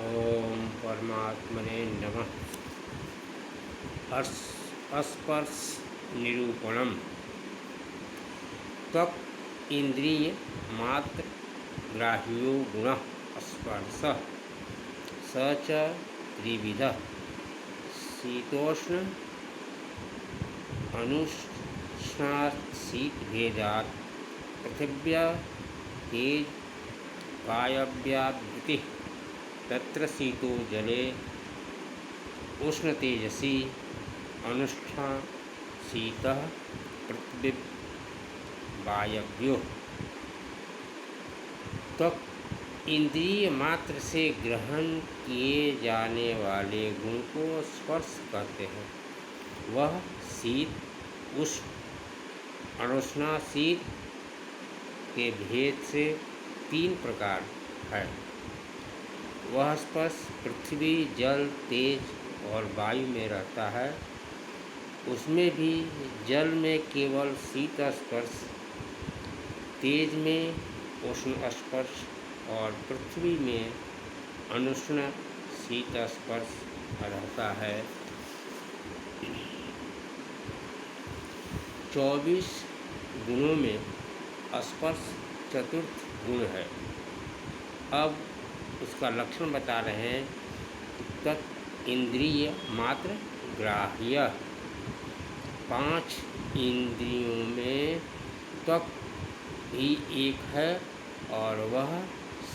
ओम परमात्मने नमः। स्पर्श निरूपणम। त्वक् इंद्रिय मात्र ग्राह्यो गुण स्पर्श स च त्रिविध शीतोष्ण अनुष्णाशीत भेदात् पृथिव्या तेज वायव्यावृत्ति तत्र शीतो जले उष्ण तेजसी अनुष्ठा शीतः पृथ्वी वायव्यो। त्वक इंद्रिय मात्र से ग्रहण किए जाने वाले गुण को स्पर्श कहते हैं। वह शीत उष्ण अनुष्णाशीत के भेद से 3 प्रकार है। वह स्पर्श पृथ्वी जल तेज और वायु में रहता है। उसमें भी जल में केवल शीत स्पर्श, तेज में उष्ण स्पर्श और पृथ्वी में अनुष्ण शीत स्पर्श रहता है। 24 गुणों में स्पर्श चतुर्थ गुण है। अब उसका लक्षण बता रहे हैं। तत् इंद्रिय मात्र ग्राह्य। 5 इंद्रियों में त्वक ही एक है और वह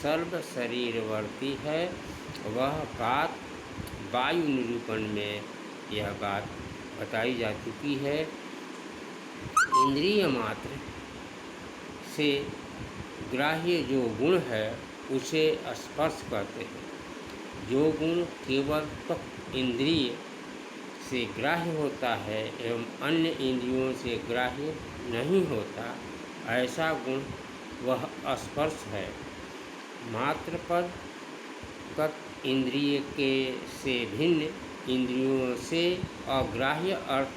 सर्व शरीरवर्ती है। वह बात वायु निरूपण में यह बात बताई जा चुकी है। इंद्रिय मात्र से ग्राह्य जो गुण है उसे स्पर्श कहते हैं। जो गुण केवल त्वक इंद्रिय से ग्राह्य होता है एवं अन्य इंद्रियों से ग्राह्य नहीं होता, ऐसा गुण वह स्पर्श है। मात्र पर तत् इंद्रिय के से भिन्न इंद्रियों से अग्राह्य अर्थ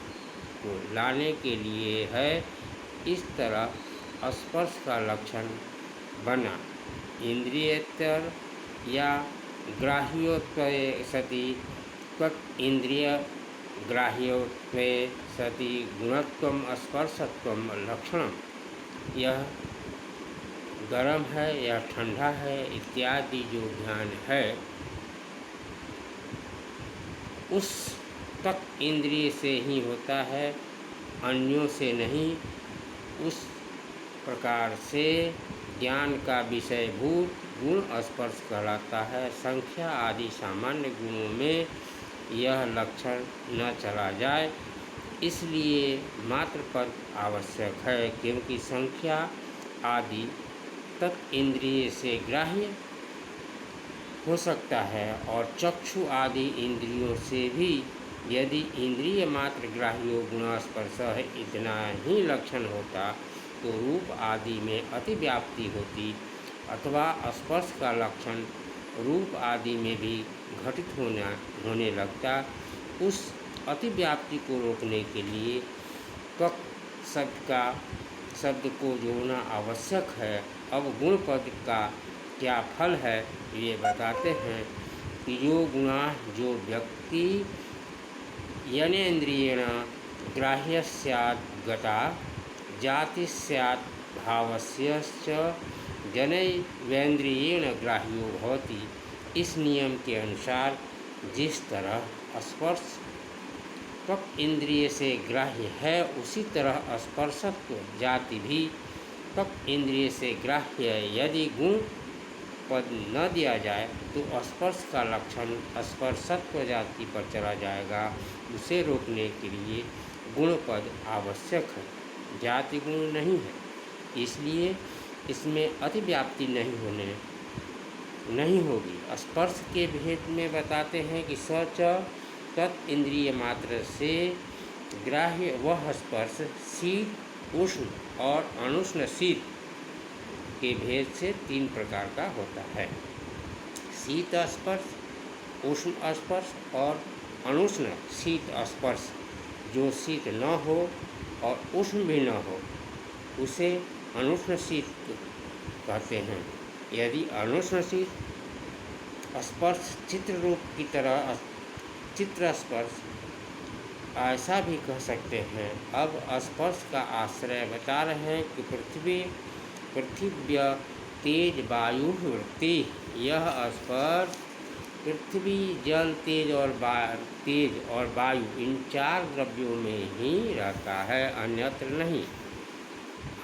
को लाने के लिए है। इस तरह स्पर्श का लक्षण बना। इंद्रियेतर या ग्राह्योत्वे सति त्वक् इंद्रिय ग्राह्योत्वे सति गुणत्वम स्पर्शत्वम लक्षणम। यह गर्म है, यह ठंडा है इत्यादि जो ज्ञान है उस त्वक् इंद्रिय से ही होता है, अन्यों से नहीं। उस प्रकार से ज्ञान का विषयभूत गुण स्पर्श कहलाता है। संख्या आदि सामान्य गुणों में यह लक्षण न चला जाए, इसलिए मात्र पद आवश्यक है, क्योंकि संख्या आदि तत् इंद्रिय से ग्राह्य हो सकता है और चक्षु आदि इंद्रियों से भी। यदि इंद्रिय मात्र ग्राह्यो गुण स्पर्श है इतना ही लक्षण होता तो रूप आदि में अतिव्याप्ति होती, अथवा स्पर्श का लक्षण रूप आदि में भी घटित होने लगता। उस अतिव्याप्ति को रोकने के लिए त्वक शब्द को जोड़ना आवश्यक है। अब गुण पद का क्या फल है ये बताते हैं कि जो गुणा जो व्यक्ति यनेन्द्रियेण ग्राह्य स्यात् गता जाति स्यात् भावस्यश्च जनैवेन्द्रियेण ग्राह्यो भवति। इस नियम के अनुसार जिस तरह स्पर्श त्वक् इंद्रिय से ग्राह्य है, उसी तरह स्पर्शत्व जाति भी त्वक् इंद्रिय से ग्राह्य है। यदि गुण पद न दिया जाए तो स्पर्श का लक्षण स्पर्शत्व जाति पर चला जाएगा। उसे रोकने के लिए गुण पद आवश्यक है, जाति गुण नहीं है। इसलिए इसमें अतिव्याप्ति नहीं होगी। स्पर्श के भेद में बताते हैं कि सच तत् इंद्रिय मात्र से ग्राह्य वह स्पर्श शीत उष्ण और अनुष्ण शीत के भेद से 3 प्रकार का होता है। शीत स्पर्श, उष्ण स्पर्श और अनुष्ण शीत स्पर्श। जो शीत न हो और उष्ण भी न हो उसे अनुष्ण शीत कहते हैं। यदि अनुष्ण शीत स्पर्श चित्र रूप की तरह चित्र स्पर्श ऐसा भी कह सकते हैं। अब स्पर्श का आश्रय बता रहे हैं कि पृथिव्य तेज वायु वृत्ति। यह स्पर्श पृथ्वी जल तेज और वायु इन 4 द्रव्यों में ही रहता है, अन्यत्र नहीं।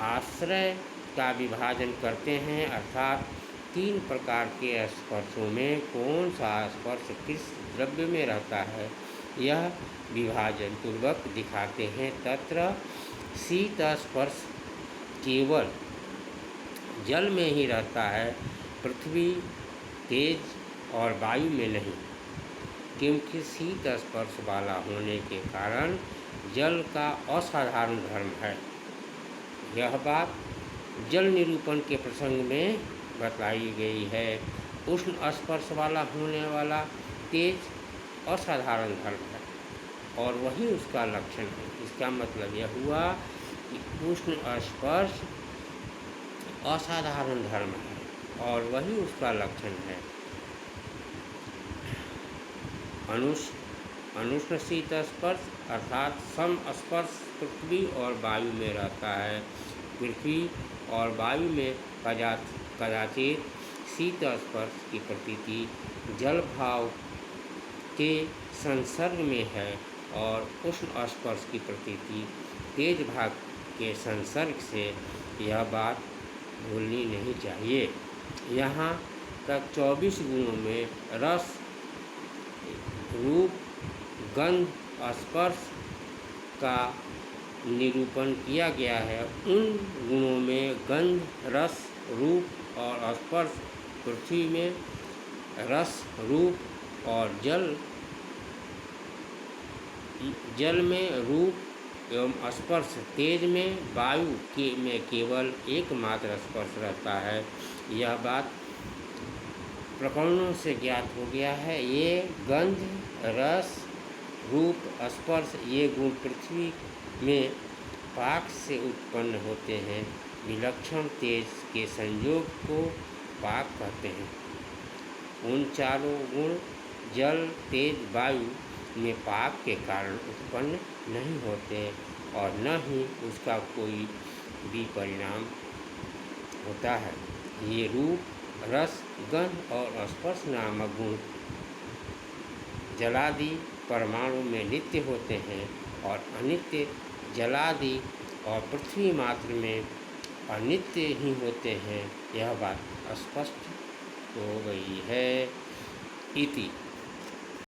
आश्रय का विभाजन करते हैं, अर्थात 3 प्रकार के स्पर्शों में कौन सा स्पर्श किस द्रव्य में रहता है, यह विभाजन पूर्वक दिखाते हैं। तत्र शीत स्पर्श केवल जल में ही रहता है, पृथ्वी तेज और वायु में नहीं, क्योंकि शीत स्पर्श वाला होने के कारण जल का असाधारण धर्म है। यह बात जल निरूपण के प्रसंग में बताई गई है। उष्ण स्पर्श वाला होने वाला तेज असाधारण धर्म है और वही उसका लक्षण है। इसका मतलब यह हुआ कि उष्ण स्पर्श असाधारण धर्म है और वही उसका लक्षण है। अनुष्ण शीत स्पर्श अर्थात सम स्पर्श पृथ्वी और वायु में रहता है। पृथ्वी और वायु में कदाचित शीत स्पर्श की प्रतीति जल भाव के संसर्ग में है और उष्ण स्पर्श की प्रतीति तेज भाग के संसर्ग से। यह बात भूलनी नहीं चाहिए। यहाँ तक 24 गुणों में रस, रूप, गंध, स्पर्श का निरूपण किया गया है। उन गुणों में गंध, रस, रूप और स्पर्श पृथ्वी में रस, रूप और जल में रूप एवं स्पर्श, तेज में वायु में केवल एकमात्र स्पर्श रहता है। यह बात प्रकरणों से ज्ञात हो गया है। ये गंध, रस, रूप, स्पर्श ये गुण पृथ्वी में पाक से उत्पन्न होते हैं। विलक्षण तेज के संयोग को पाक कहते हैं। उन चारों गुण जल, तेज, वायु में पाक के कारण उत्पन्न नहीं होते और न ही उसका कोई भी परिणाम होता है। ये रूप, रस, गंध और स्पर्श नामक गुण जलादि परमाणु में नित्य होते हैं और अनित्य जलादि और पृथ्वी मात्र में अनित्य ही होते हैं। यह बात स्पष्ट हो गई है। इति